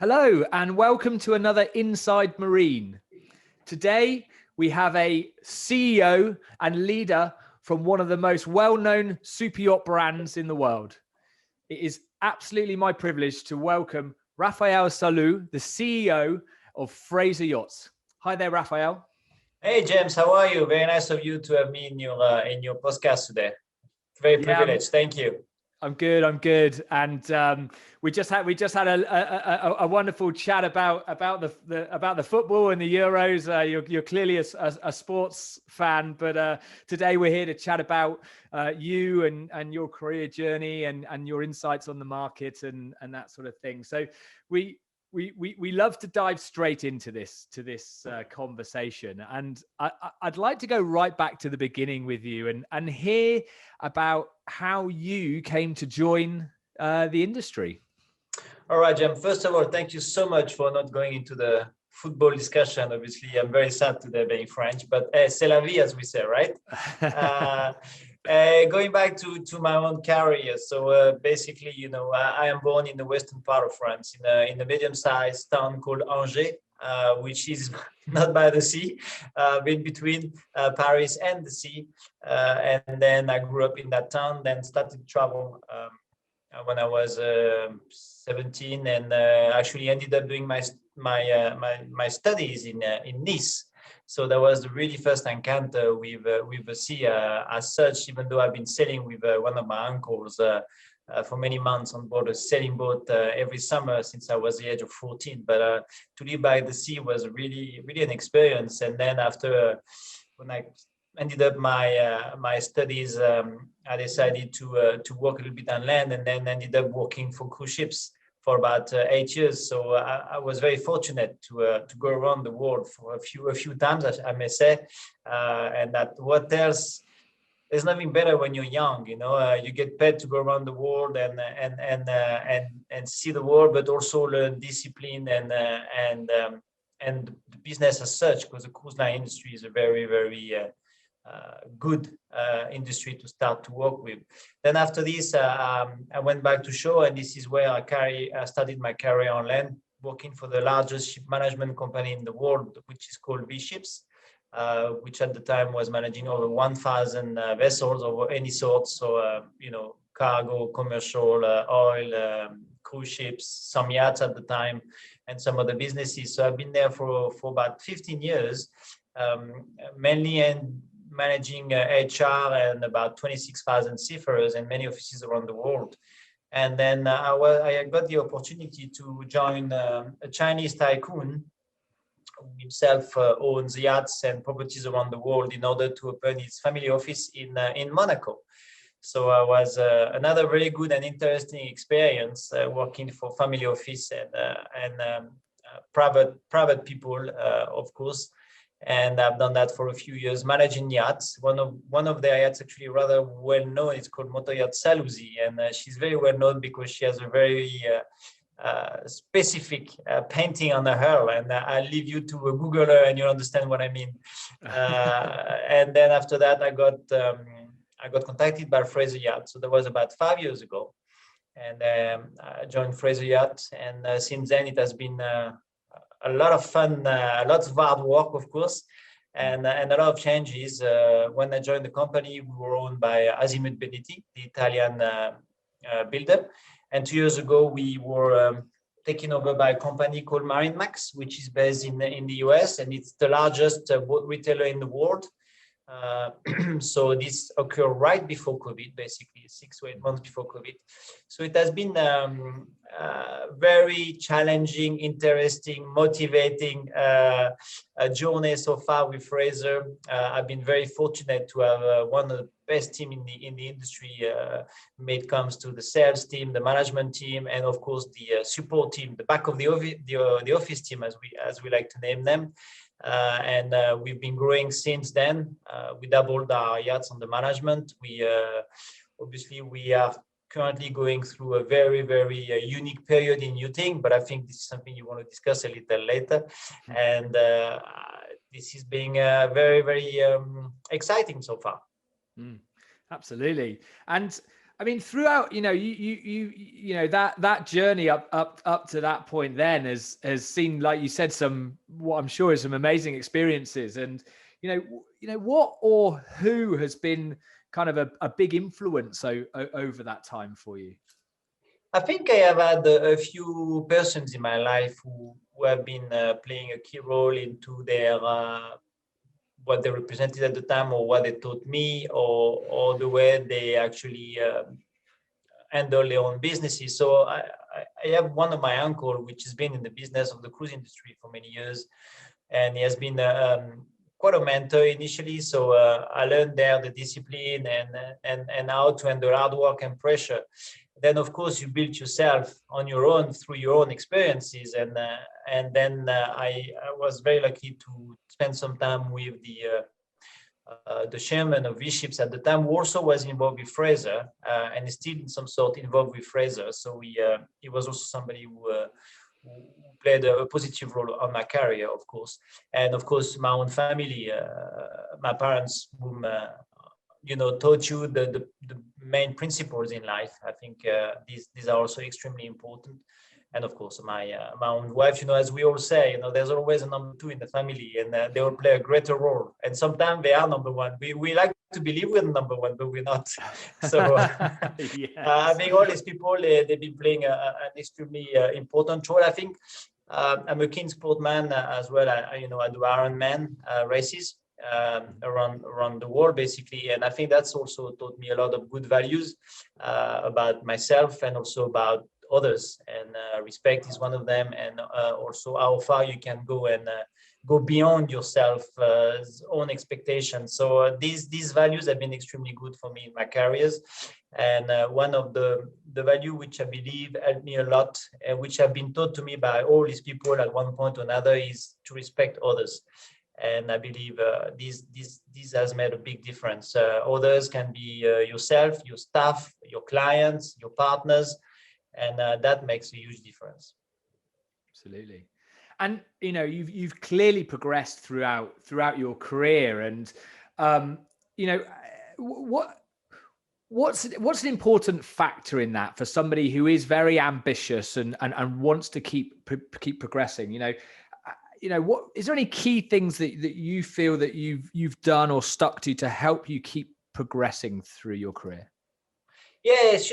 Hello and welcome to another Inside Marine. Today we have a CEO and leader from one of the most well-known super yacht brands in the world. It is absolutely my privilege to welcome Raphael Sauleau, the CEO of Fraser Yachts. Hi there, Raphael. Hey James, how are you? Very nice of you to have me in your podcast today. Very privileged. Thank you. I'm good, and we just had a wonderful chat about the football and the Euros. You're clearly a sports fan, but today we're here to chat about you and your career journey and your insights on the market and that sort of thing. So we love to dive straight into this conversation, and I'd like to go right back to the beginning with you and hear about how you came to join the industry. All right, Jim. First of all, thank you so much for not going into the football discussion. Obviously, I'm very sad today being French, but c'est la vie, as we say, right? Going back to my own career. So basically, I am born in the western part of France, in a medium-sized town called Angers, which is not by the sea, in between Paris and the sea. And then I grew up in that town, then started to travel when I was 17, and actually ended up doing my studies in Nice. So that was the really first encounter with the sea as such, even though I've been sailing with one of my uncles for many months on board a sailing boat every summer since I was the age of 14. But to live by the sea was really, really an experience. And then after, when I ended up my studies, I decided to work a little bit on land, and then ended up working for cruise ships for about 8 years. So I was very fortunate to go around the world for a few times, I may say. And that what else? There's nothing better when you're young. You get paid to go around the world and see the world, but also learn discipline and the business as such, because the cruise line industry is a very, very good industry to start to work with. Then after this, I went back to shore, and this is where I started my career on land, working for the largest ship management company in the world, which is called V-Ships, which at the time was managing over 1,000 vessels of any sort. So, cargo, commercial, oil, cruise ships, some yachts at the time, and some other businesses. So I've been there for about 15 years, mainly managing HR and about 26,000 seafarers and many offices around the world. And then I got the opportunity to join a Chinese tycoon who himself owns yachts and properties around the world, in order to open his family office in Monaco. So I was another very good and interesting experience working for family office and private people, of course. And I've done that for a few years, managing yachts. One of their yachts, actually rather well known, it's called Motor Yacht Salusi, and she's very well known because she has a very specific painting on the hull. And I'll leave you to Google her, and you'll understand what I mean. And then after that, I got contacted by Fraser Yachts. So that was about 5 years ago, and I joined Fraser Yachts. And since then, it has been a lot of fun, lots of hard work, of course, and a lot of changes. When I joined the company, we were owned by Azimut Benetti, the Italian builder. And 2 years ago, we were taken over by a company called MarineMax, which is based in the US, and it's the largest boat retailer in the world. So this occurred right before COVID, basically 6 to 8 months before COVID. So it has been very challenging, interesting, motivating journey so far with Fraser. I've been very fortunate to have one of the best team in the industry when it comes to the sales team, the management team, and of course the support team, the back of the office team, as we like to name them. And we've been growing since then. We doubled our yachts under management. We are currently going through a very, very unique period in yachting, but I think this is something you want to discuss a little later. And this is being very, very exciting so far. Absolutely. And I mean, throughout, you know, that journey up to that point then has seen, like you said, what I'm sure is some amazing experiences. And, what or who has been kind of a big influence over that time for you? I think I have had a few persons in my life who have been playing a key role into their what they represented at the time, or what they taught me, or the way they actually handle their own businesses. So I have one of my uncle, which has been in the business of the cruise industry for many years, and he has been quite a mentor initially. So I learned there the discipline and how to handle hard work and pressure. Then, of course, you build yourself on your own through your own experiences, and then I was very lucky to spend some time with the chairman of V-Ships at the time, who also was involved with Fraser, and is still in some sort involved with Fraser. So he was also somebody who played a positive role on my career, of course. And of course, my own family, my parents, whom taught you the main principles in life. I think these are also extremely important. And of course, my own wife, as we all say, there's always a number two in the family, and they will play a greater role. And sometimes they are number one. We like to believe we're number one, but we're not. So yes. I think all these people, they've been playing an extremely important role. I think I'm a keen sportman as well. I do Ironman races around the world, basically. And I think that's also taught me a lot of good values about myself and also about others, and respect is one of them, and also how far you can go and go beyond yourself own expectations. So these values have been extremely good for me in my careers, and one of the value which I believe helped me a lot, and which have been taught to me by all these people at one point or another, is to respect others. And I believe this has made a big difference. Others can be yourself, your staff, your clients, your partners, and that makes a huge difference. Absolutely. And you've clearly progressed throughout your career, and what's an important factor in that for somebody who is very ambitious and wants to keep progressing? What is there any key things that you feel that you've done or stuck to help you keep progressing through your career? Yes,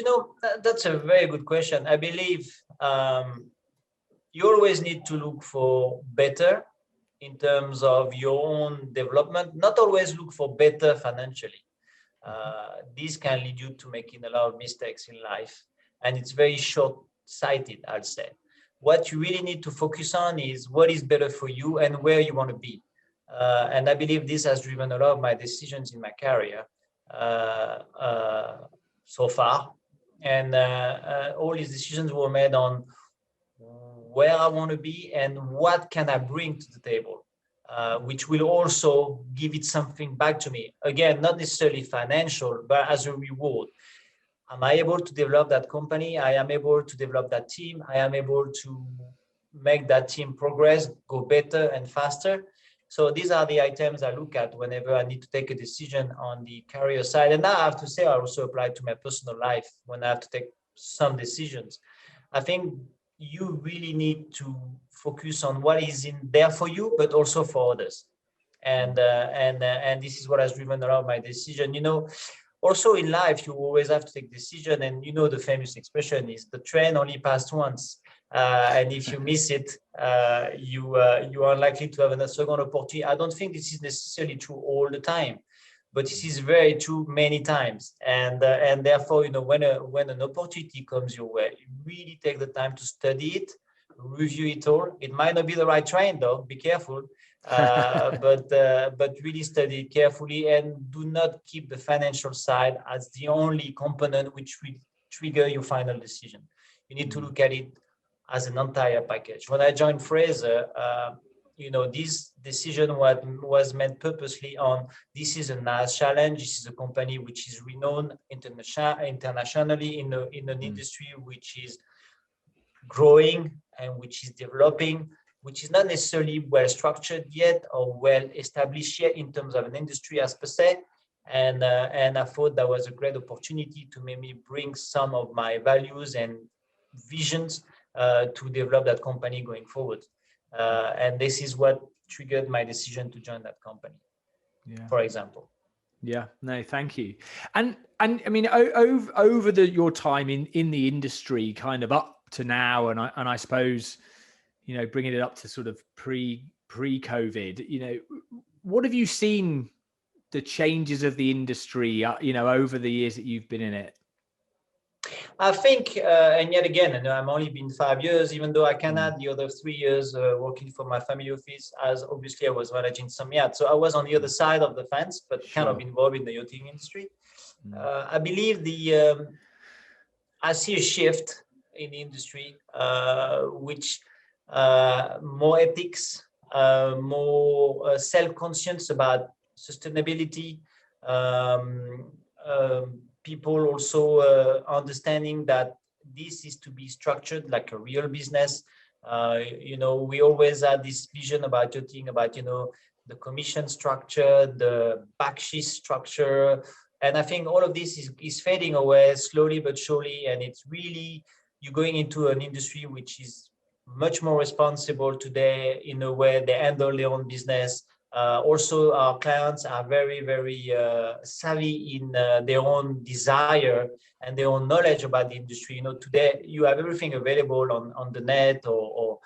that's a very good question. I believe you always need to look for better in terms of your own development, not always look for better financially. This can lead you to making a lot of mistakes in life, and it's very short-sighted, I'll say. What you really need to focus on is what is better for you and where you want to be. And I believe this has driven a lot of my decisions in my career so far. And all these decisions were made on where I want to be and what can I bring to the table, which will also give it something back to me. Again, not necessarily financial, but as a reward. Am I able to develop that company? I am able to develop that team. I am able to make that team progress, go better and faster. So these are the items I look at whenever I need to take a decision on the career side. And now I have to say, I also apply to my personal life when I have to take some decisions. I think you really need to focus on what is in there for you, but also for others. And this is what has driven a lot of my decision. Also in life, you always have to take decision, and the famous expression is the train only passed once. And if you miss it, you are likely to have a second opportunity. I don't think this is necessarily true all the time, but this is very true many times. And therefore, when an opportunity comes your way, you really take the time to study it, review it all. It might not be the right train, though. Be careful. But really study it carefully, and do not keep the financial side as the only component which will trigger your final decision. You need to look at it as an entire package. When I joined Fraser, this decision was made purposely on, this is a nice challenge. This is a company which is renowned internationally in an industry which is growing and which is developing, which is not necessarily well structured yet or well established yet in terms of an industry as per se. and I thought that was a great opportunity to maybe bring some of my values and visions to develop that company going forward. And this is what triggered my decision to join that company, for example. Yeah, no, thank you. And I mean, over your time in the industry, kind of up to now, and I suppose, bringing it up to sort of pre-COVID, what have you seen the changes of the industry, over the years that you've been in it? I think, and yet again, I'm only been 5 years, even though I can add the other 3 years working for my family office, as obviously I was managing some yachts. So I was on the other side of the fence, but kind of involved in the yachting industry. I believe I see a shift in the industry, which more ethics, more self-conscious about sustainability, people also understanding that this is to be structured like a real business. We always had this vision about yachting, about, the commission structure, the backsheet structure. And I think all of this is fading away slowly but surely. And it's really, you're going into an industry which is much more responsible today in a way they handle their own business. Also, our clients are very, very savvy in their own desire and their own knowledge about the industry. Today you have everything available on the net or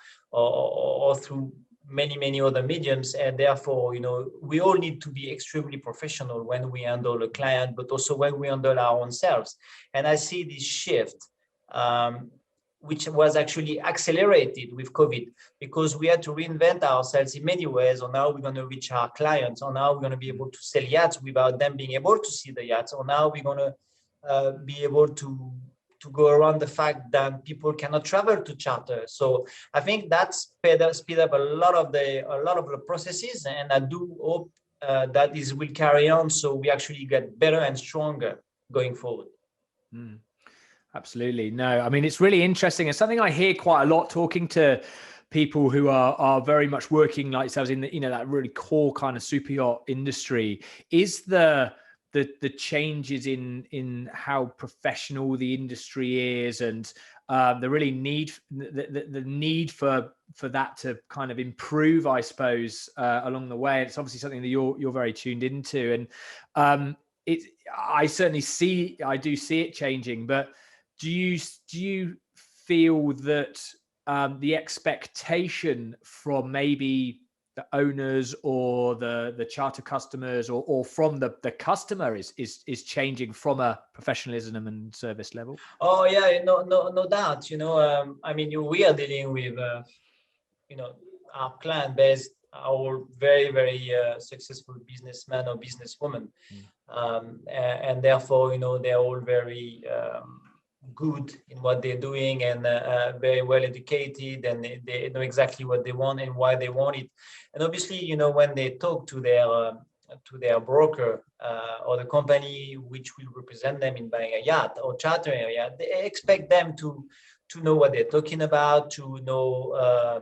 through many, many other mediums, and therefore, we all need to be extremely professional when we handle a client, but also when we handle our own selves. And I see this shift, which was actually accelerated with COVID, because we had to reinvent ourselves in many ways on how we're going to reach our clients, on how we're going to be able to sell yachts without them being able to see the yachts, on how we're going to be able to go around the fact that people cannot travel to charter. So I think that's speed up a lot of the processes, and I do hope that this will carry on, so we actually get better and stronger going forward. Absolutely. No, I mean, it's really interesting. It's something I hear quite a lot talking to people who are very much working like yourselves in the, that really core kind of super yacht industry, is the changes in how professional the industry is, and the really need the need for that to kind of improve, I suppose, along the way. It's obviously something that you're very tuned into, and I do see it changing. But do you feel that the expectation from maybe the owners or the charter customers or from the customer is changing from a professionalism and service level? Oh yeah, no doubt. I mean, we are dealing with our client base are all very, very successful businessmen or businesswomen, and therefore they're all very good in what they're doing, and very well educated, and they know exactly what they want and why they want it. And obviously, when they talk to their broker or the company which will represent them in buying a yacht or chartering a yacht, they expect them to know what they're talking about, to know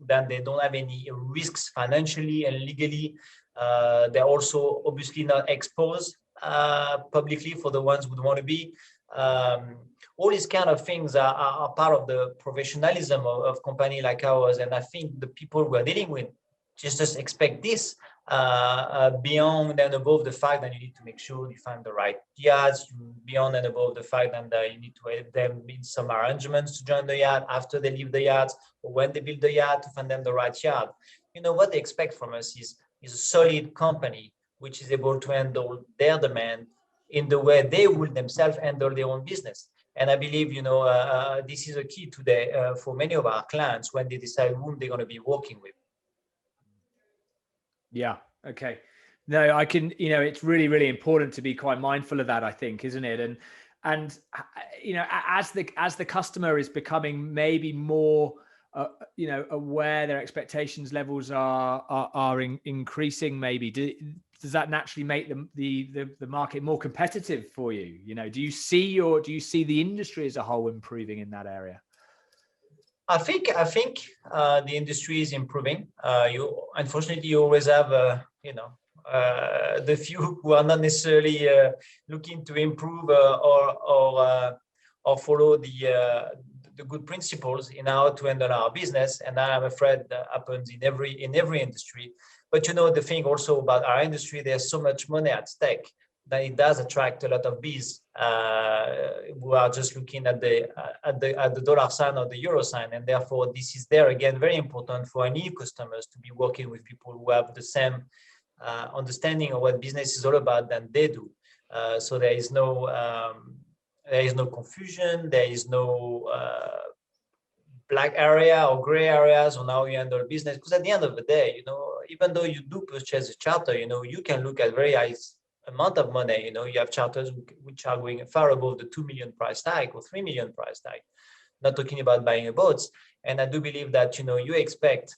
that they don't have any risks financially and legally. They're also obviously not exposed publicly for the ones who don't want to be. All these kind of things are part of the professionalism of company like ours. And I think the people we're dealing with just expect this beyond and above the fact that you need to make sure you find the right yachts, beyond and above the fact that you need to help them in some arrangements to join the yacht after they leave the yacht, or when they build the yacht to find them the right yacht. What they expect from us is a solid company which is able to handle their demand in the way they would themselves handle their own business. And I believe, this is a key today for many of our clients when they decide whom they're going to be working with. Yeah. Okay. No, I can, it's really, really important to be quite mindful of that, I think, isn't it? And as the customer is becoming maybe more, aware, their expectations levels are increasing, maybe, does that naturally make the market more competitive for you? Do you see the industry as a whole improving in that area? I think the industry is improving. Unfortunately, you always have the few who are not necessarily looking to improve or follow the good principles in how to handle our business. And I'm afraid that happens in every industry. But the thing also about our industry, there's so much money at stake that it does attract a lot of bees who are just looking at the dollar sign or the euro sign. And therefore, this is there again very important for new customers to be working with people who have the same understanding of what business is all about than they do. So there is no confusion. There is no black area or gray areas on how you handle business. Because at the end of the day, even though you do purchase a charter, you can look at very high amount of money. You have charters which are going far above the 2 million price tag or 3 million price tag. Not talking about buying a boat. And I do believe that you expect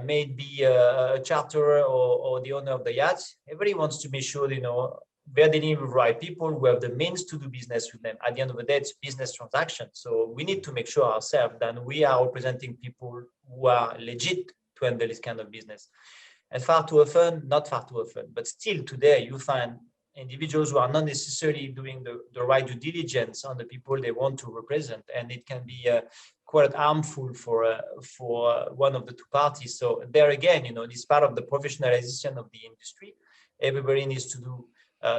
maybe a charterer or the owner of the yacht. Everybody wants to be sure they're dealing with the right people who have the means to do business with them. At the end of the day, it's business transaction. So we need to make sure ourselves that we are representing people who are legit to handle this kind of business. And not far too often, but still today, you find individuals who are not necessarily doing the right due diligence on the people they want to represent. And it can be quite harmful for one of the two parties. So there again, this part of the professionalization of the industry. Everybody needs to do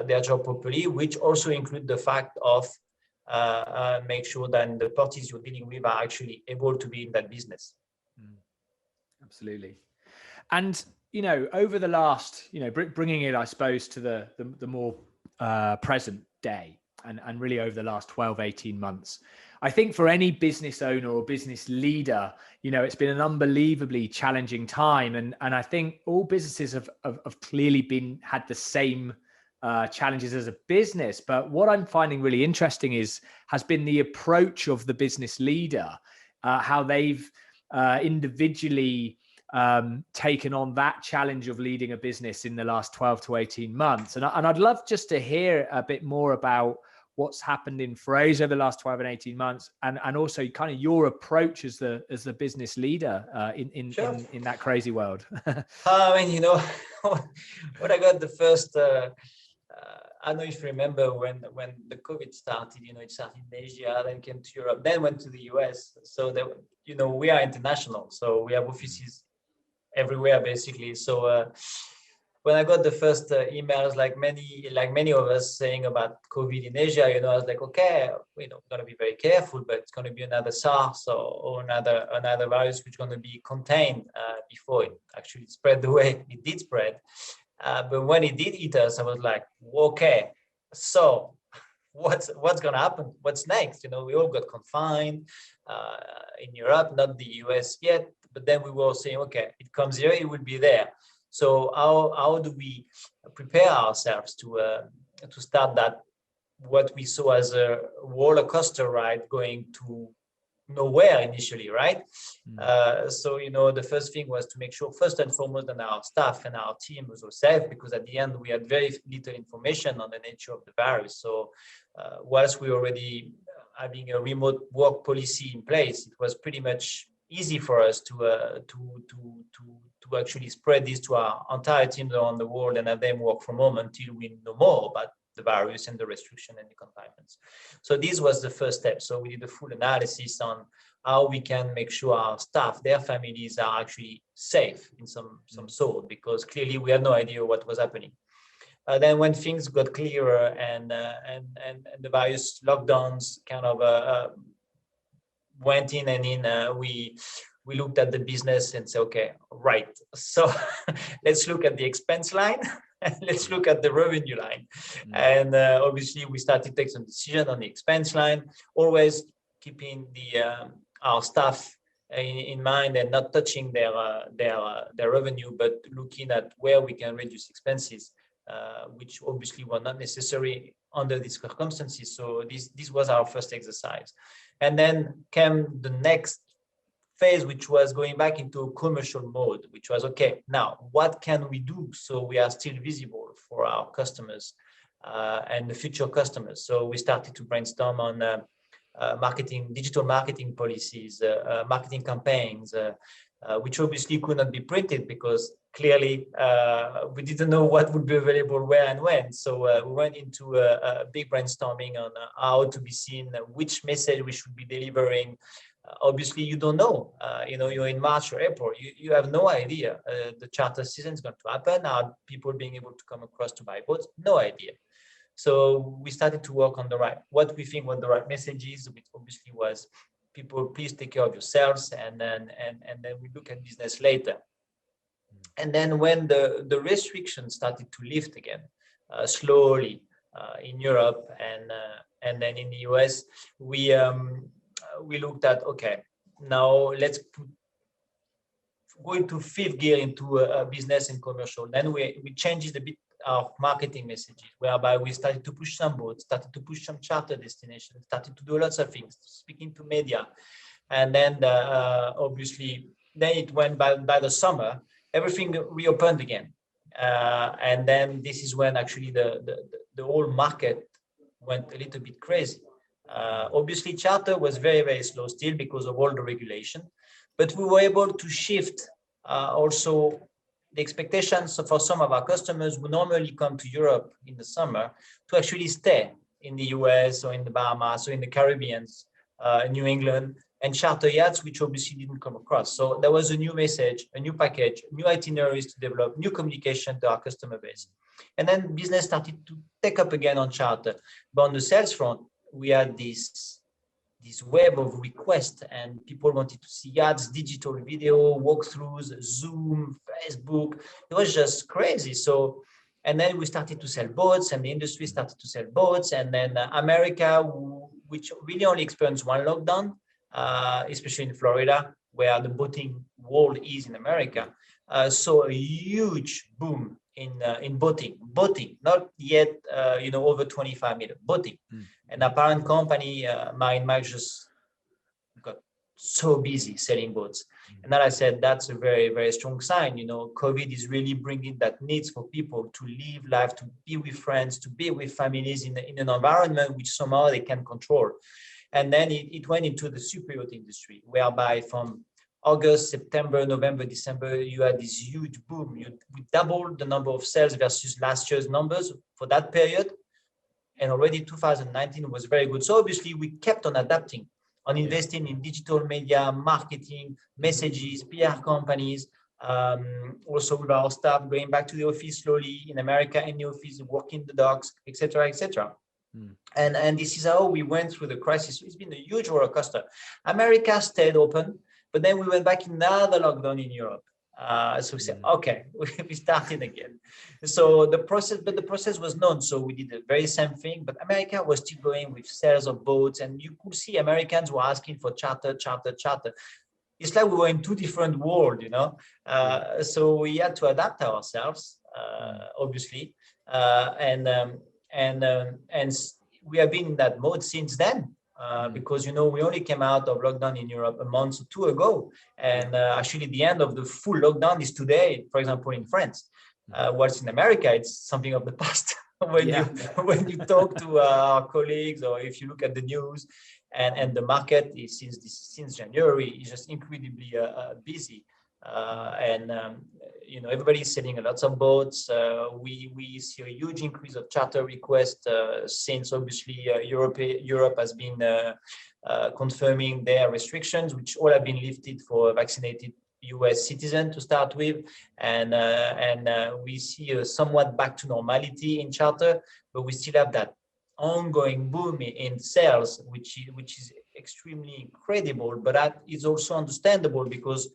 their job properly, which also include the fact of make sure that the parties you're dealing with are actually able to be in that business. Absolutely. And over the last, bringing it, I suppose, to the more present day, and really over the last 12, 18 months, I think for any business owner or business leader, it's been an unbelievably challenging time. And I think all businesses have clearly had the same challenges as a business. But what I'm finding really interesting has been the approach of the business leader, how they've individually taken on that challenge of leading a business in the last 12 to 18 months. And I'd love just to hear a bit more about what's happened in Fraser over the last 12 and 18 months, and also kind of your approach as the business leader in that crazy world. I mean, when I got the first, I don't know if you remember when the COVID started, it started in Asia, then came to Europe, then went to the US. So we are international. So we have offices everywhere basically. So when I got the first emails, like many of us saying about COVID in Asia, I was like, okay, gotta be very careful, but it's going to be another SARS or another virus which is going to be contained before it actually spread the way it did spread. But when it did hit us, I was like, okay, so what's going to happen? What's next? We all got confined in Europe, not the US yet. But then we were saying, okay, it comes here, it will be there. So how do we prepare ourselves to start that, what we saw as a roller coaster ride going to nowhere initially, right? So the first thing was to make sure first and foremost that our staff and our team was safe, because at the end we had very little information on the nature of the virus. So whilst we were already having a remote work policy in place, it was pretty much easy for us to actually spread this to our entire teams around the world and have them work from home until we know more about the virus and the restriction and the confinements. So this was the first step. So we did a full analysis on how we can make sure our staff, their families are actually safe in some sort, because clearly we had no idea what was happening. Then when things got clearer and the various lockdowns kind of went in, we looked at the business and said, okay, right, so let's look at the expense line and let's look at the revenue line. And obviously we started to take some decision on the expense line, always keeping our staff in mind and not touching their revenue, but looking at where we can reduce expenses, which obviously were not necessary under these circumstances. So this was our first exercise. And then came the next phase, which was going back into a commercial mode, which was, okay, now what can we do so we are still visible for our customers and the future customers? So we started to brainstorm on digital marketing policies, marketing campaigns, which obviously could not be printed because clearly we didn't know what would be available where and when. So we went into a big brainstorming on how to be seen, which message we should be delivering. Obviously, you don't know. You're in March or April. You have no idea. The charter season is going to happen. Are people being able to come across to buy boats? No idea. So we started to work on what we think what the right message is, which obviously was, people, please take care of yourselves, and then we look at business later. And then when the restrictions started to lift again, slowly in Europe and then in the US, we looked at, okay, now let's go into fifth gear into business and commercial. Then we changed a bit our marketing messages, whereby we started to push some boats, started to push some charter destinations, started to do lots of things, speaking to media. And then obviously, then it went by the summer, everything reopened again. And then this is when actually the whole market went a little bit crazy. Obviously, charter was very, very slow still because of all the regulation, but we were able to shift also the expectations for some of our customers who normally come to Europe in the summer to actually stay in the US or in the Bahamas or in the Caribbean, New England, and charter yachts, which obviously didn't come across. So there was a new message, a new package, new itineraries to develop, new communication to our customer base. And then business started to take up again on charter. But on the sales front, we had this wave of requests, and people wanted to see yachts, digital video, walkthroughs, Zoom, Facebook. It was just crazy. So, and then we started to sell boats, and the industry started to sell boats. And then America, which really only experienced one lockdown, especially in Florida, where the boating world is in America, saw a huge boom in boating, not yet over 25 million boating. And our parent company, Marine just got so busy selling boats. And then I said, that's a very, very strong sign. COVID is really bringing that needs for people to live life, to be with friends, to be with families in an environment which somehow they can control. And then it went into the super yacht industry, whereby from August, September, November, December, you had this huge boom. We doubled the number of sales versus last year's numbers for that period. And already 2019 was very good. So obviously we kept on adapting, on investing in digital media, marketing, messages, PR companies, also with our staff going back to the office slowly in America, in the office, working the docks, etc., etc. And this is how we went through the crisis. It's been a huge roller coaster. America stayed open, but then we went back in another lockdown in Europe. So we said, okay, we started again. So the process was known. So we did the very same thing, but America was still going with sales of boats, and you could see Americans were asking for charter. It's like we were in two different worlds, So we had to adapt ourselves, obviously, and we have been in that mode since then. Because we only came out of lockdown in Europe a month or two ago, and actually the end of the full lockdown is today, for example, in France. Whilst in America, it's something of the past. when you talk to our colleagues, or if you look at the news, and the market is since January is just incredibly busy. Everybody's selling a lot of boats. We see a huge increase of charter requests since obviously Europe has been confirming their restrictions, which all have been lifted for vaccinated US citizens to start with, and we see a somewhat back to normality in charter, but we still have that ongoing boom in sales, which is extremely incredible. But that is also understandable because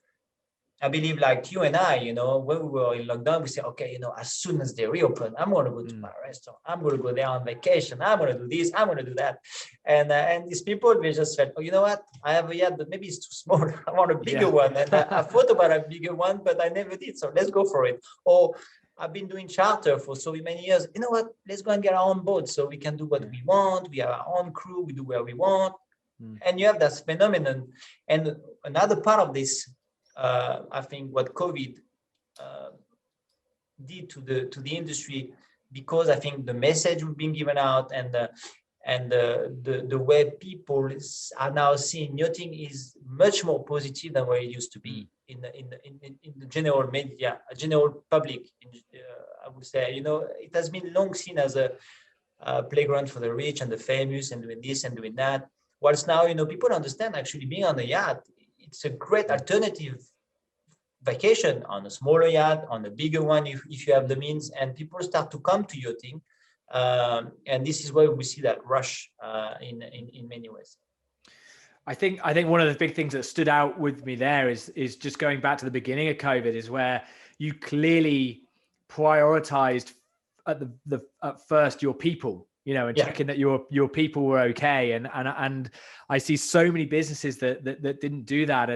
I believe, like you and I, when we were in lockdown, we say, okay, as soon as they reopen, I'm going to go to my restaurant. I'm going to go there on vacation. I'm going to do this. I'm going to do that. And these people, they just felt, oh, you know what? I have a yacht, but maybe it's too small. I want a bigger one. And I thought about a bigger one, but I never did. So let's go for it. Or I've been doing charter for so many years. You know what? Let's go and get our own boat so we can do what we want. We have our own crew. We do where we want. And you have that phenomenon. And another part of this, I think what COVID did to the industry, because I think the message we've been given out and the way people are now seeing yachting is much more positive than what it used to be. in the general media, general public. I would say, it has been long seen as a playground for the rich and the famous, and doing this and doing that. Whilst now, people understand actually being on a yacht, it's a great alternative vacation on a smaller yacht, on a bigger one if you have the means, and people start to come to yachting. And this is why we see that rush in many ways. I think one of the big things that stood out with me there is just going back to the beginning of COVID, is where you clearly prioritized at first your people, and checking that your people were okay. And I see so many businesses that didn't do that.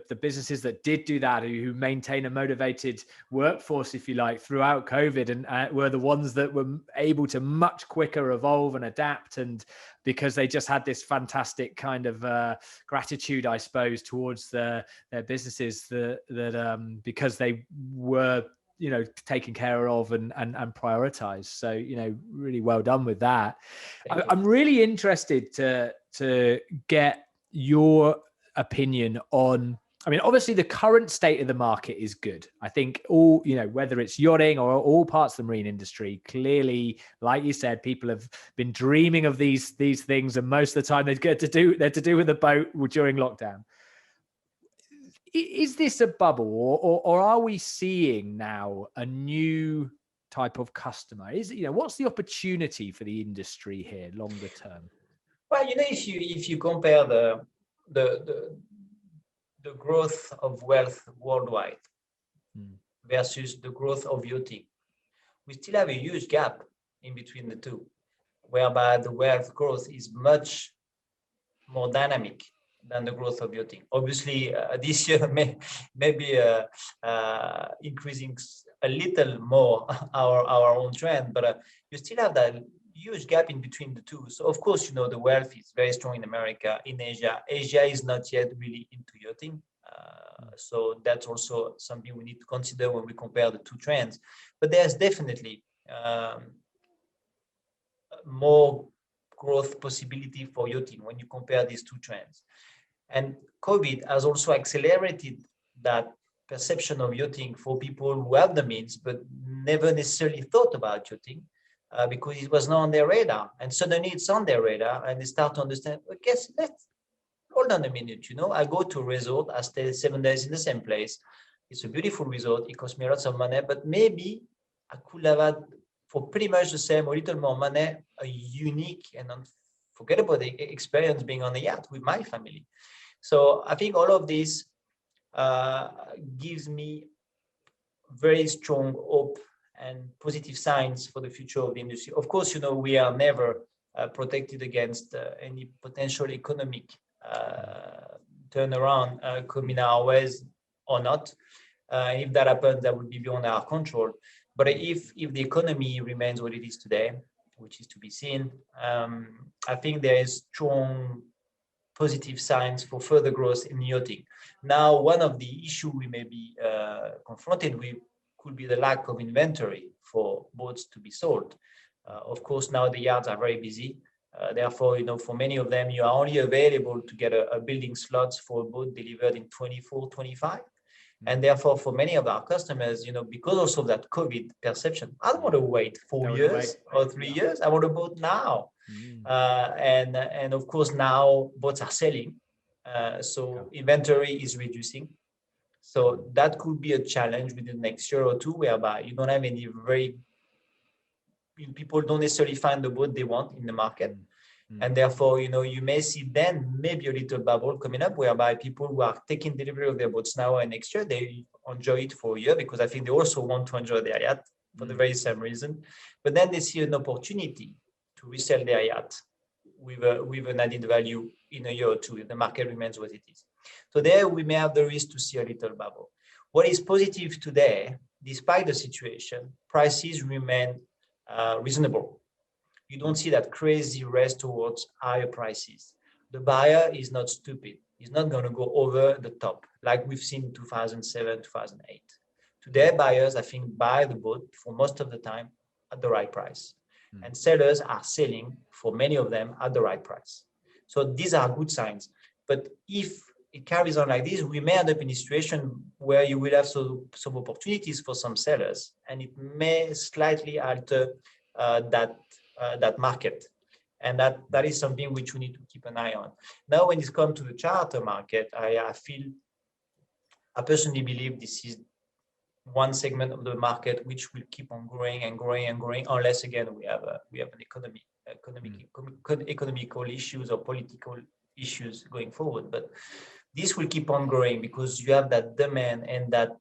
The businesses that did do that, who maintain a motivated workforce, if you like, throughout COVID, and were the ones that were able to much quicker evolve and adapt. And because they just had this fantastic kind of gratitude, I suppose, towards their businesses that because they were taken care of and prioritized. So, really well done with that. I'm really interested to get your opinion on, obviously the current state of the market is good. I think all, whether it's yachting or all parts of the marine industry, clearly, like you said, people have been dreaming of these things, and most of the time they're to do with a boat during lockdown. Is this a bubble, or are we seeing now a new type of customer? What's the opportunity for the industry here longer term? Well, if you compare the growth of wealth worldwide versus the growth of yachting, we still have a huge gap in between the two, whereby the wealth growth is much more dynamic than the growth of yachting. Obviously, this year may be increasing a little more our own trend, but you still have that huge gap in between the two. So of course, the wealth is very strong in America, in Asia. Asia is not yet really into yachting. So that's also something we need to consider when we compare the two trends. But there's definitely more growth possibility for yachting when you compare these two trends. And COVID has also accelerated that perception of yachting for people who have the means, but never necessarily thought about yachting because it was not on their radar. And suddenly it's on their radar, and they start to understand, okay, let's hold on a minute. I go to a resort, I stay 7 days in the same place. It's a beautiful resort. It cost me lots of money, but maybe I could have had, for pretty much the same or a little more money, a unique and unforgettable experience being on a yacht with my family. So I think all of this gives me very strong hope and positive signs for the future of the industry. Of course, we are never protected against any potential economic turnaround coming our ways or not. If that happens, that would be beyond our control. But if the economy remains what it is today, which is to be seen, I think there is strong positive signs for further growth in yachting. Now, one of the issues we may be confronted with could be the lack of inventory for boats to be sold. Of course, now the yards are very busy. Therefore, for many of them, you are only available to get a building slots for a boat delivered in 24, 25. And therefore, for many of our customers, because also of that COVID perception, I don't want to wait 4 years or 3 years. I want a boat now. And of course, now boats are selling. So inventory is reducing. So that could be a challenge within the next year or two, whereby you don't have any people don't necessarily find the boat they want in the market. And therefore, you may see then maybe a little bubble coming up, whereby people who are taking delivery of their boats now and next year, they enjoy it for a year because I think they also want to enjoy their yacht for the very same reason. But then they see an opportunity to resell their yacht with an added value in a year or two if the market remains what it is. So there we may have the risk to see a little bubble. What is positive today, despite the situation, prices remain reasonable. You don't see that crazy race towards higher prices. The buyer is not stupid. He's not going to go over the top like we've seen in 2007, 2008. Today, buyers, I think, buy the boat for most of the time at the right price. And sellers are selling for many of them at the right price. So these are good signs. But if it carries on like this, we may end up in a situation where you will have some opportunities for some sellers, and it may slightly alter that market. And that is something which we need to keep an eye on. Now, when it comes to the charter market, I personally believe this is one segment of the market which will keep on growing and growing and growing, unless again we have an economical issues or political issues going forward. But this will keep on growing because you have that demand and that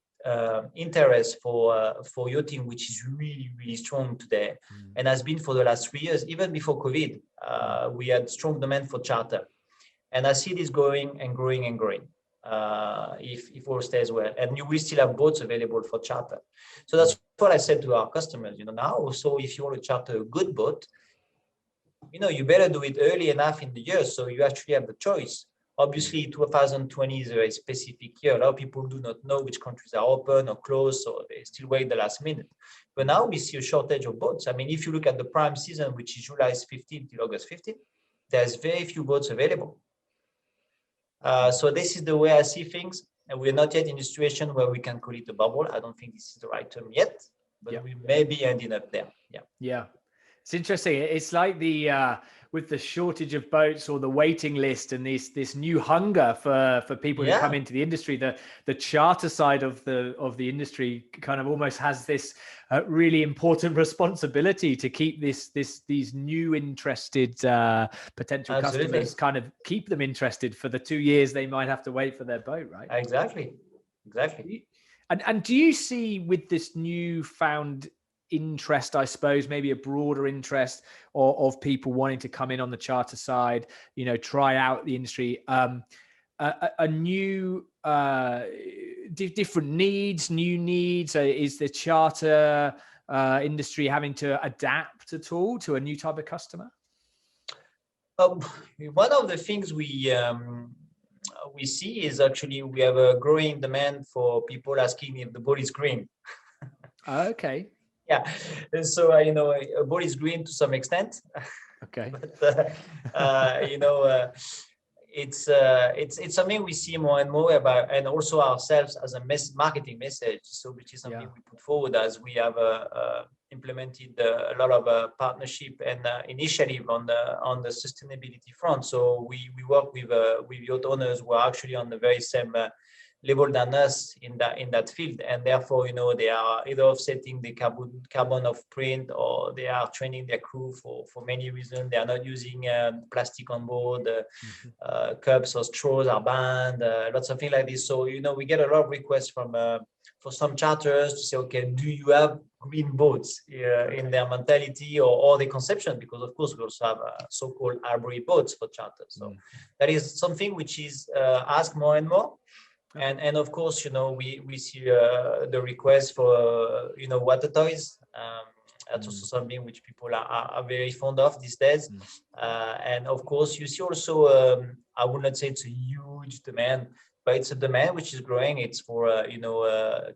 interest for yachting, which is really, really strong today, and has been for the last 3 years. Even before COVID, we had strong demand for charter, and I see this growing and growing and growing. If all stays well, and you will still have boats available for charter. So that's what I said to our customers. Now, so if you want to charter a good boat, you better do it early enough in the year so you actually have the choice. Obviously, 2020 is a very specific year. A lot of people do not know which countries are open or closed, so they still wait the last minute. But now we see a shortage of boats. I mean, if you look at the prime season, which is July 15th till August 15th, there's very few boats available. So this is the way I see things, and we're not yet in a situation where we can call it a bubble. I don't think this is the right term yet, but we may be ending up there. Yeah. It's interesting. It's like with the shortage of boats or the waiting list and this new hunger for people to come into the industry, the charter side of the industry kind of almost has this really important responsibility to keep these new interested potential customers, kind of keep them interested for the 2 years they might have to wait for their boat, right? Exactly. And do you see with this newfound interest, I suppose, maybe a broader interest of people wanting to come in on the charter side, try out the industry, a new different needs, new needs? Is the charter industry having to adapt at all to a new type of customer? One of the things we see is actually we have a growing demand for people asking if the boat is green. Okay. Yeah, and so a boat is green to some extent. Okay. But it's something we see more and more about, and also ourselves as a marketing message. So which is something we put forward as we have implemented a lot of partnership and initiative on the sustainability front. So we work with yacht owners who are actually on the very same level than us in that field, and therefore they are either offsetting the carbon footprint, or they are training their crew for many reasons. They are not using plastic on board. Cups or straws are banned. Lots of things like this. So we get a lot of requests for some charters to say, okay, do you have green boats in their mentality or their conception? Because of course we also have so-called hybrid boats for charters. So that is something which is asked more and more. And of course, we see the request for, water toys. That's also something which people are very fond of these days. And of course, you see also, I would not say it's a huge demand, but it's a demand which is growing. It's for,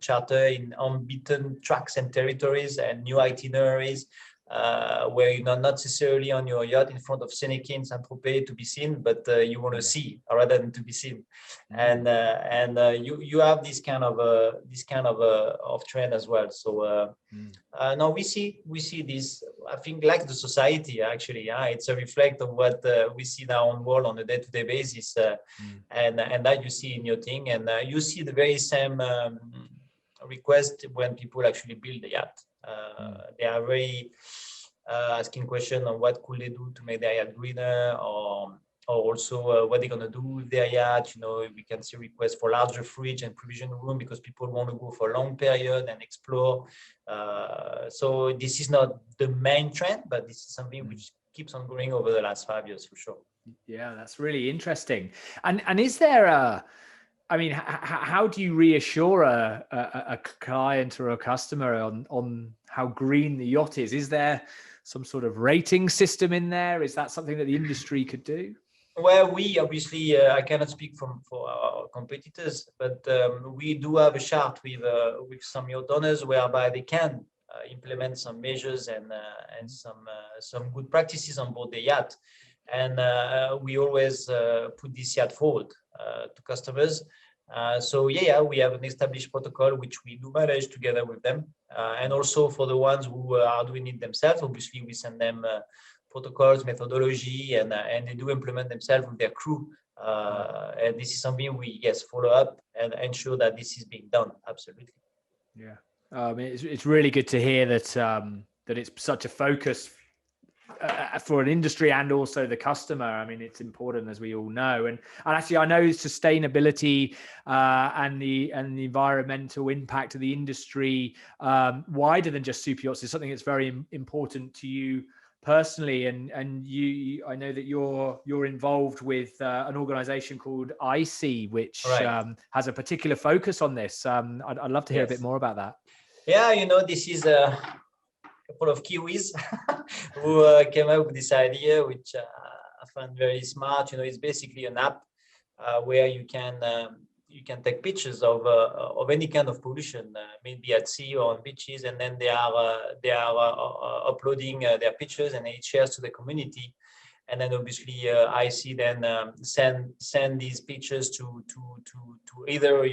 charter in unbeaten tracks and territories and new itineraries. Where you're not necessarily on your yacht in front of Seneca in Saint-Tropez to be seen, but you want to see rather than to be seen, and you have this kind of trend as well. So now we see this. I think like the society actually, it's a reflect of what we see now on world on a day-to-day basis, and that you see in your thing, and you see the very same request when people actually build a yacht. They are very asking questions on what could they do to make their yacht greener, or also what they're going to do with their yacht. We can see requests for larger fridge and provision room because people want to go for a long period and explore. So this is not the main trend, but this is something which keeps on growing over the last 5 years for sure. Yeah, that's really interesting. And is there how do you reassure a client or a customer on how green the yacht is? Is there some sort of rating system in there? Is that something that the industry could do? Well, we obviously, I cannot speak for our competitors, but we do have a chart with some yacht owners whereby they can implement some measures and some good practices on board the yacht. and we always put this yacht forward to customers. So we have an established protocol which we do manage together with them, and also for the ones who are doing it themselves, obviously we send them protocols, methodology, and they do implement themselves with their crew. And this is something we follow up and ensure that this is being done. Absolutely. Yeah, it's really good to hear that that it's such a focus for an industry and also the customer. I mean, it's important, as we all know. And actually, I know sustainability and the environmental impact of the industry wider than just super yachts is something that's very important to you personally. And you, I know that you're involved with an organization called IC, which has a particular focus on this. I'd love to hear a bit more about that. Yeah, this is a couple of Kiwis who came up with this idea, which I found very smart. It's basically an app where you can take pictures of any kind of pollution, maybe at sea or on beaches, and then they are uploading their pictures, and it shares to the community. And then obviously IC then send these pictures to either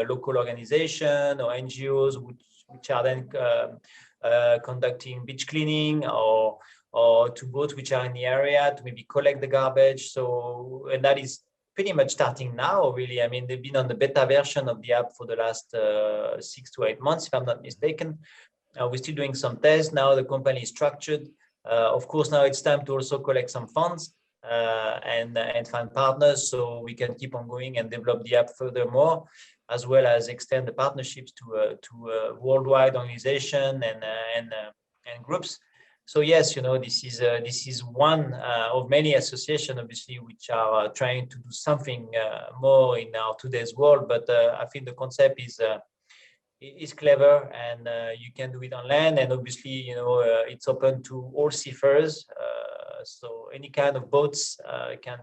local organization or NGOs which are then conducting beach cleaning, or to boats which are in the area to maybe collect the garbage. So, and that is pretty much starting now, really. I mean, they've been on the beta version of the app for the last 6 to 8 months, if I'm not mistaken. We're still doing some tests. Now the company is structured. Of course, now it's time to also collect some funds and find partners so we can keep on going and develop the app furthermore, as well as extend the partnerships to a worldwide organization and groups. So yes, this is one of many associations, obviously, which are trying to do something more in our today's world. But I think the concept is clever, and you can do it on land, and obviously, it's open to all seafarers. So any kind of boats can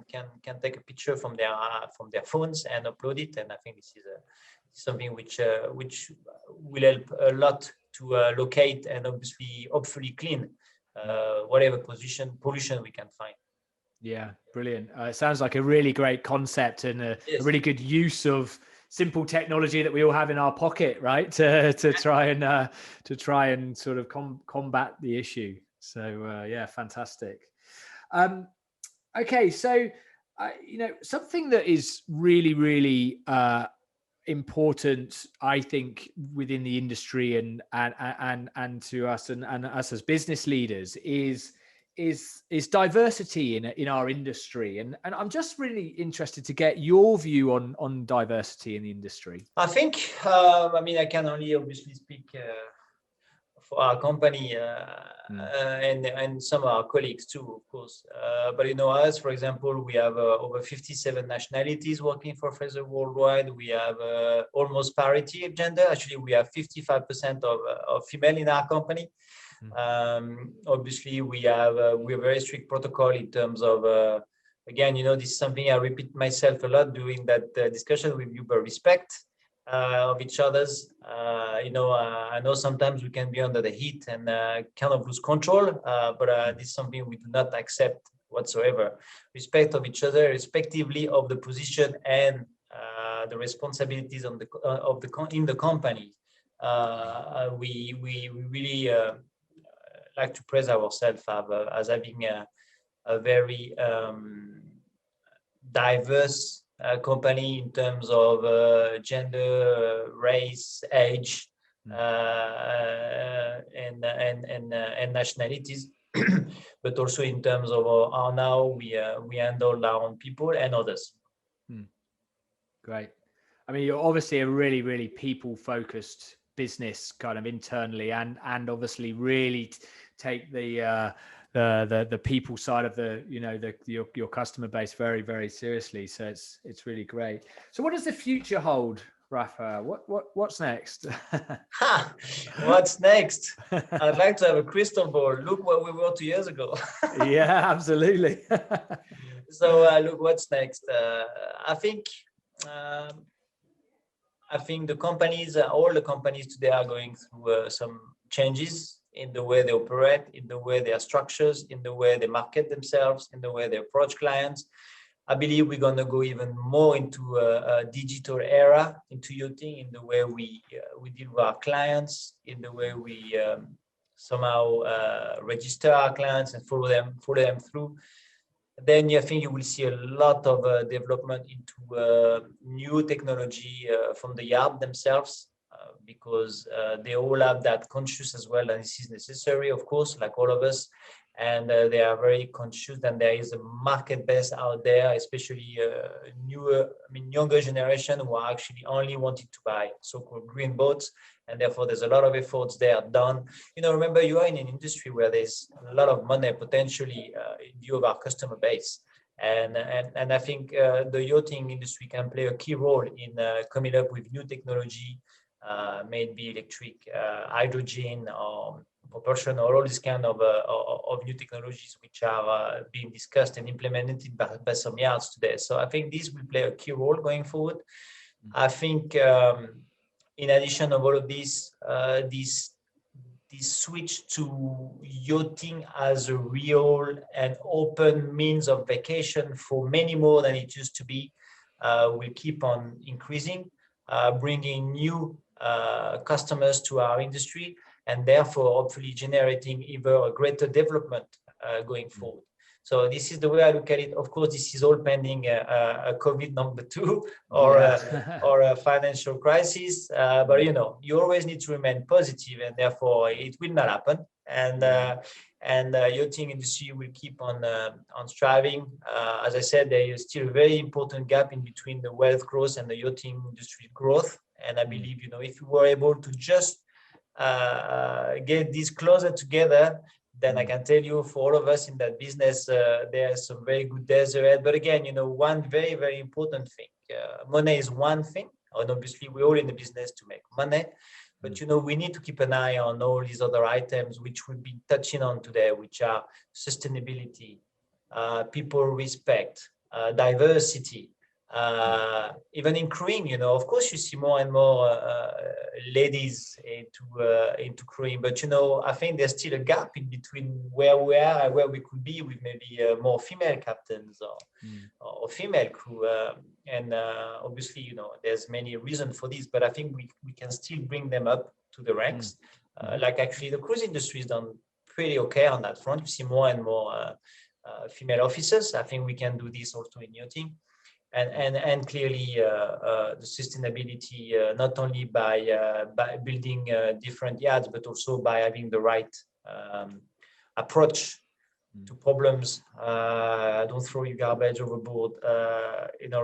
take a picture from their phones and upload it. And I think this is something which will help a lot to locate and obviously hopefully clean whatever pollution we can find. Yeah, brilliant. It sounds like a really great concept and a really good use of simple technology that we all have in our pocket, right? To try and sort of combat the issue. So yeah, fantastic. Okay, so something that is really, really important, I think, within the industry and to us and us as business leaders is diversity in our industry, and I'm just really interested to get your view on diversity in the industry. I think I can only obviously speak for our company and some of our colleagues too, of course. But us, for example, we have over 57 nationalities working for Fraser worldwide. We have almost parity of gender. Actually, we have 55% of female in our company. Obviously, we have a very strict protocol in terms of again, this is something I repeat myself a lot during that discussion with you, but respect of each other's. I know sometimes we can be under the heat and kind of lose control, but this is something we do not accept whatsoever. Respect of each other, respectively of the position and the responsibilities in the company. We really like to praise ourselves as having a very diverse company in terms of gender, race, age, and nationalities, but also in terms of how now we handle our own people and others. Great. I mean, you're obviously a really, really people-focused business, kind of internally, and obviously really take the people side of your customer base very, very seriously. So it's really great. So what does the future hold, Raphael? What's next? What's next? I'd like to have a crystal ball. Look where we were 2 years ago. Yeah, absolutely. So look, what's next? I think all the companies today are going through some changes in the way they operate, in the way they are structures, in the way they market themselves, in the way they approach clients. I believe we're going to go even more into a digital era, into yachting, in the way we deal with our clients, in the way we somehow register our clients and follow them through. Then I think you will see a lot of development into new technology from the yard themselves, because they all have that conscious as well, and this is necessary, of course, like all of us. And they are very conscious that there is a market base out there, especially younger generation who are actually only wanting to buy so-called green boats, and therefore there's a lot of efforts there done. Remember, you are in an industry where there's a lot of money potentially in view of our customer base, and I think the yachting industry can play a key role in coming up with new technology, maybe electric, hydrogen, or propulsion, or all these kind of new technologies which are being discussed and implemented by some yards today. So I think this will play a key role going forward. I think in addition of all of this, this switch to yachting as a real and open means of vacation for many more than it used to be will keep on increasing, bringing new customers to our industry, and therefore hopefully generating even a greater development going forward. So this is the way I look at it. Of course, this is all pending a COVID number 2 or a financial crisis. But you always need to remain positive, and therefore it will not happen. And yachting industry will keep on striving. As I said, there is still a very important gap in between the wealth growth and the yachting industry growth. And I believe, if we were able to just get this closer together, then I can tell you, for all of us in that business, there are some very good days ahead. But again, one very, very important thing, money is one thing, and obviously we're all in the business to make money. But, we need to keep an eye on all these other items, which we'll be touching on today, which are sustainability, people respect, diversity, even in crewing. Of course, you see more and more ladies into crewing, but I think there's still a gap in between where we are and where we could be with maybe more female captains or female crew, and obviously there's many reasons for this, but I think we can still bring them up to the ranks. Like actually the cruise industry has done pretty okay on that front. You see more and more female officers. I think we can do this also in yachting. And clearly the sustainability, not only by building different yachts, but also by having the right approach to problems. Don't throw your garbage overboard.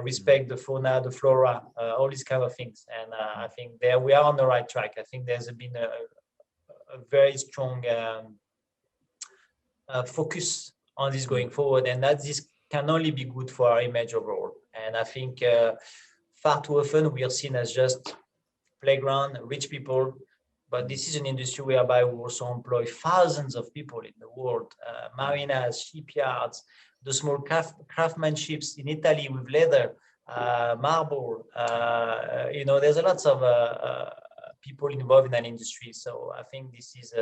Respect the fauna, the flora, all these kind of things. And I think there we are on the right track. I think there's been a very strong focus on this going forward, and that this can only be good for our image overall. And I think far too often we are seen as just playground, rich people, but this is an industry whereby we also employ thousands of people in the world, marinas, shipyards, the small craftsmanships in Italy with leather, marble. There's a lot of people involved in that industry. So I think this is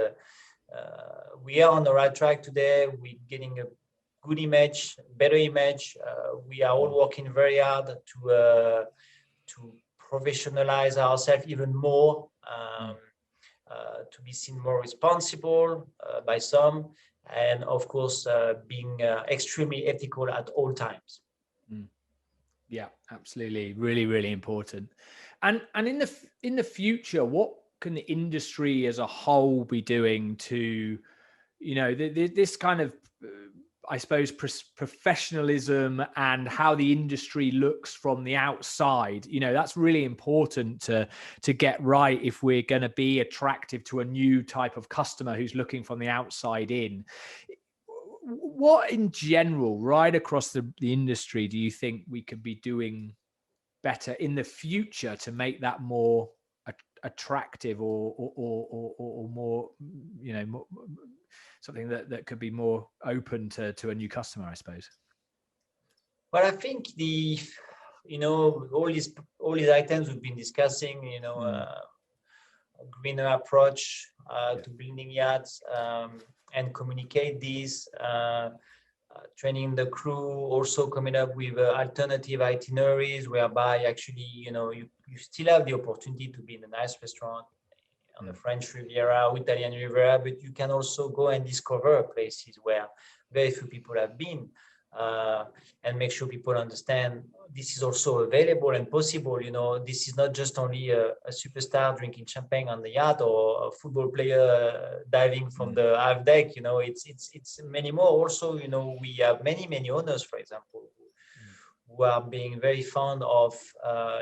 we are on the right track today. We're getting a good image, better image. We are all working very hard to professionalize ourselves even more, to be seen more responsible by some, and of course being extremely ethical at all times. Yeah, absolutely, really, really important. And in the future, what can the industry as a whole be doing to, this kind of I suppose professionalism and how the industry looks from the outside? That's really important to get right if we're going to be attractive to a new type of customer who's looking from the outside in. What in general, right across the industry, do you think we could be doing better in the future to make that more attractive or more, more, something that could be more open to a new customer, I suppose? Well, I think all these items we've been discussing, greener approach to building yachts, and communicate these. Training the crew, also coming up with alternative itineraries whereby actually, you still have the opportunity to be in a nice restaurant on the French Riviera, Italian Riviera, but you can also go and discover places where very few people have been, and make sure people understand this is also available and possible. This is not just only a superstar drinking champagne on the yacht or a football player diving from the half deck. It's many more. Also, we have many owners, for example, who are being very fond of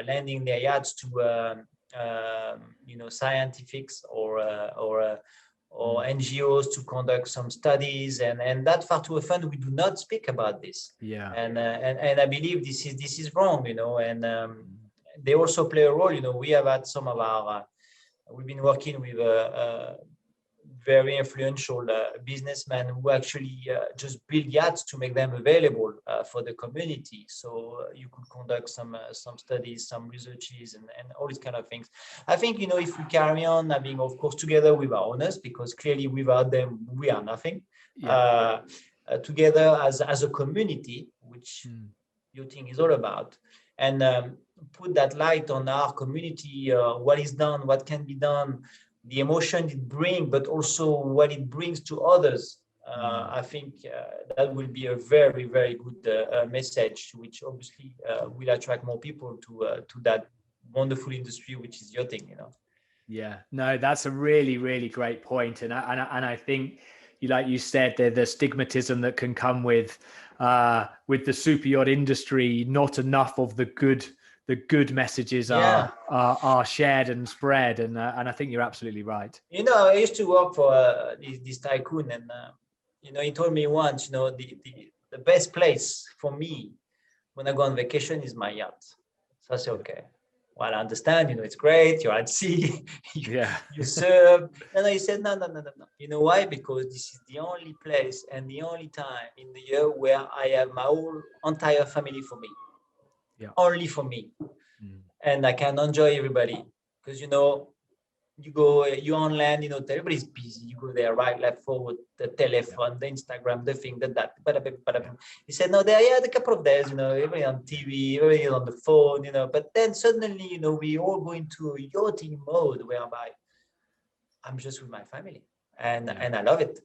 lending their yachts to scientifics or NGOs to conduct some studies, and that far too often we do not speak about this. Yeah. And I believe this is wrong, and they also play a role. We have had some of our we've been working with very influential businessmen who actually just build yachts to make them available for the community. So you could conduct some studies, some researches, and all these kind of things. I think, if we carry on being, of course, together with our owners, because clearly without them, we are nothing. Yeah. Together as a community, which yachting is all about, and put that light on our community, what is done, what can be done, the emotion it brings, but also what it brings to others. I think that will be a very, very good message, which obviously will attract more people to that wonderful industry, which is yachting. Yeah, no, that's a really, really great point, and I think, like you said, the stigmatism that can come with the super yacht industry. Not enough of the good messages are shared and spread, and I think you're absolutely right. I used to work for this tycoon, and he told me once, the best place for me when I go on vacation is my yacht. So I said, okay, well, I understand, it's great, you're at sea, you serve. And he said, no. You know why? Because this is the only place and the only time in the year where I have my whole entire family for me. Yeah. Only for me. And I can enjoy everybody, because you're on land, everybody's busy. You go there, right, left, forward, the telephone, the Instagram, the thing, that. He said, no, there, a couple of days, everybody on TV, everybody on the phone, but then suddenly, we all go into a yachting mode whereby I'm just with my family, and I love it.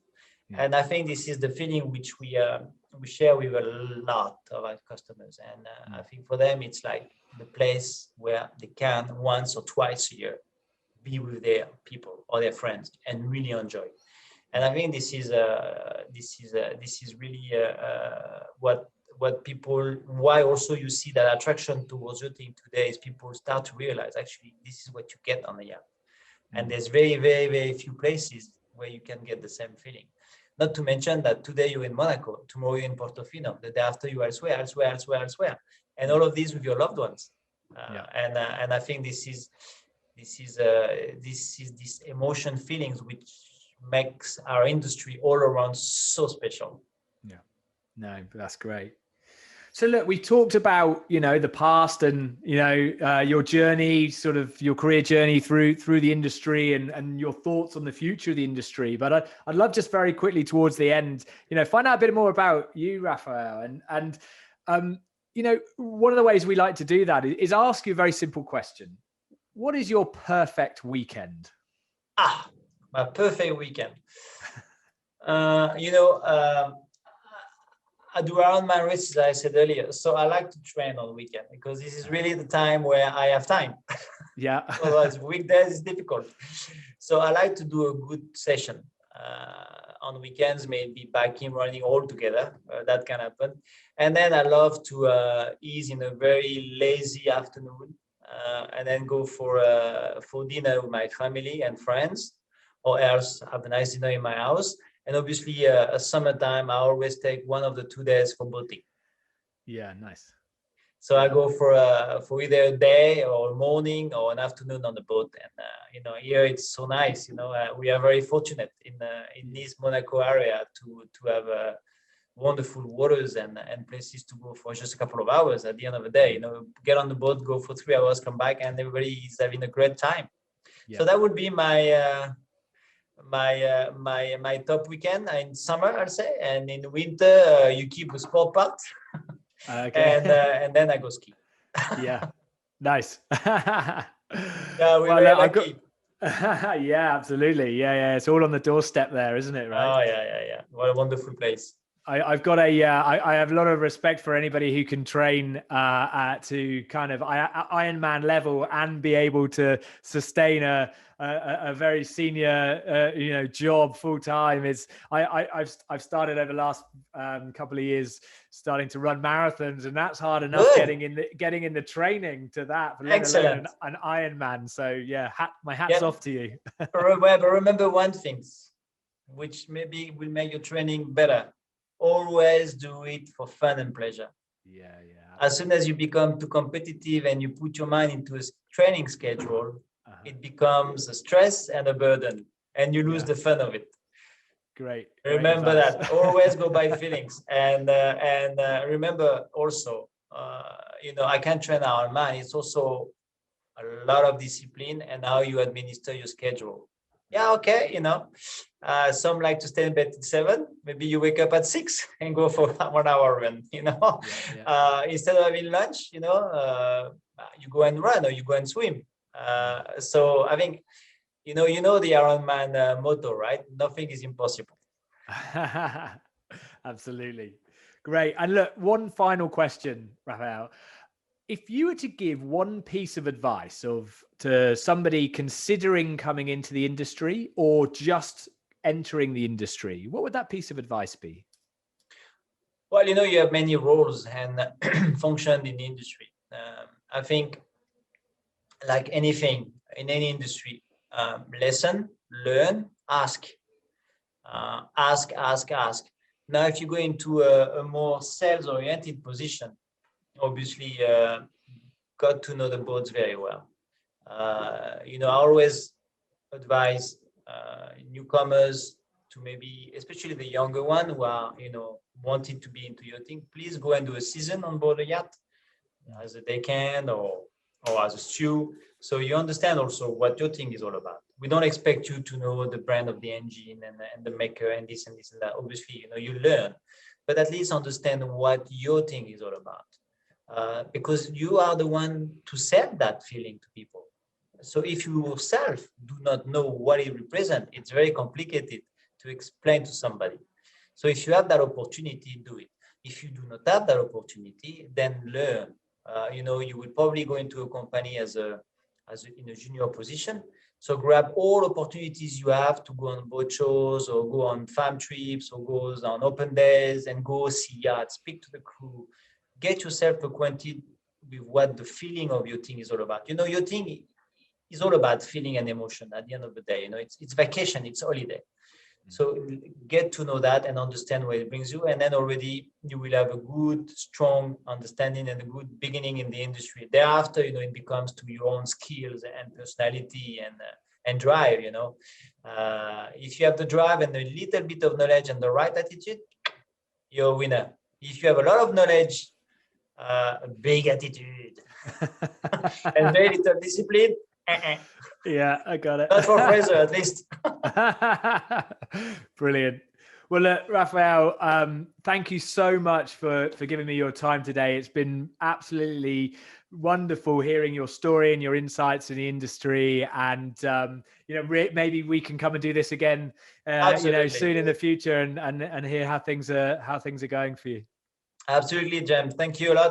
Yeah. And I think this is the feeling which we share with a lot of our customers. And I think for them, it's like the place where they can once or twice a year be with their people or their friends and really enjoy. And I think this is really what people, why also you see that attraction towards yachting today is people start to realize actually this is what you get on the yacht. And there's very, very, very few places where you can get the same feeling. Not to mention that today you're in Monaco, tomorrow you're in Portofino, the day after you elsewhere, and all of these with your loved ones. And I think this is this emotion feelings which makes our industry all around so special. Yeah, no, that's great. So look, we talked about, the past and, your journey, sort of your career journey through the industry and your thoughts on the future of the industry. But I'd love just very quickly towards the end, find out a bit more about you, Raphael. And one of the ways we like to do that is ask you a very simple question. What is your perfect weekend? My perfect weekend. I do Ironman races, as I said earlier. So I like to train on the weekend because this is really the time where I have time. Yeah. Otherwise, weekdays is difficult. So I like to do a good session on weekends, maybe biking, running all together. That can happen. And then I love to ease in a very lazy afternoon and then go for dinner with my family and friends, or else have a nice dinner in my house. And obviously, summertime, I always take one of the 2 days for boating. Yeah, nice. So I go for either a day or a morning or an afternoon on the boat. And, here it's so nice. We are very fortunate in this Monaco area to have wonderful waters and places to go for just a couple of hours at the end of the day. Get on the boat, go for 3 hours, come back, and everybody is having a great time. Yeah. So that would be my top weekend in summer, I'll say, and in winter you keep the sport part, and then I go ski. Yeah, nice. Yeah, we Well, were look, lucky. yeah, absolutely. Yeah. It's all on the doorstep there, isn't it? Right. Oh yeah. What a wonderful place. I've got I have a lot of respect for anybody who can train to kind of Ironman level and be able to sustain a very senior job full time. I've started over the last couple of years starting to run marathons, and that's hard enough Good. getting in the training to that, let Excellent. alone an Ironman. So yeah, my hat's off to you. Remember one thing, which maybe will make your training better. Always do it for fun and pleasure. Yeah. As soon as you become too competitive and you put your mind into a training schedule, it becomes a stress and a burden, and you lose the fun of it. Great. Remember that. Always go by feelings, and remember also, I can't train our mind. It's also a lot of discipline and how you administer your schedule. Yeah, okay, some like to stay in bed at 7. Maybe you wake up at 6 and go for 1 hour run. Instead of having lunch, you go and run or you go and swim. So I think, the Ironman motto, right? Nothing is impossible. Absolutely. Great. And look, one final question, Raphael. If you were to give one piece of advice to somebody considering coming into the industry or just entering the industry, what would that piece of advice be? Well, you have many roles and function in the industry. I think, like anything in any industry, listen, learn, ask. Ask. Now, if you go into a more sales-oriented position, obviously, got to know the boats very well. I always advise newcomers to, maybe, especially the younger one who are, wanting to be into yachting, please go and do a season on board a yacht as a deckhand or as a stew. So you understand also what yachting is all about. We don't expect you to know the brand of the engine and the maker and this and that. Obviously, you learn, but at least understand what yachting is all about. Because you are the one to sell that feeling to people. So if you yourself do not know what it represents, it's very complicated to explain to somebody. So if you have that opportunity, do it. If you do not have that opportunity, then learn. You will probably go into a company in a junior position. So grab all opportunities you have to go on boat shows or go on farm trips or go on open days and go see yachts, speak to the crew, get yourself acquainted with what the feeling of yachting is all about. Yachting is all about feeling and emotion at the end of the day. It's vacation, it's holiday. So get to know that and understand where it brings you. And then already you will have a good, strong understanding and a good beginning in the industry. Thereafter, it becomes to your own skills and personality and drive, If you have the drive and a little bit of knowledge and the right attitude, you're a winner. If you have a lot of knowledge, a big attitude, and very little discipline, Yeah, I got it. Not for Fraser, at least. Brilliant. Well, look, Raphael, thank you so much for giving me your time today. It's been absolutely wonderful hearing your story and your insights in the industry. And, maybe we can come and do this again, soon in the future and hear how things are going for you. Absolutely, James. Thank you a lot.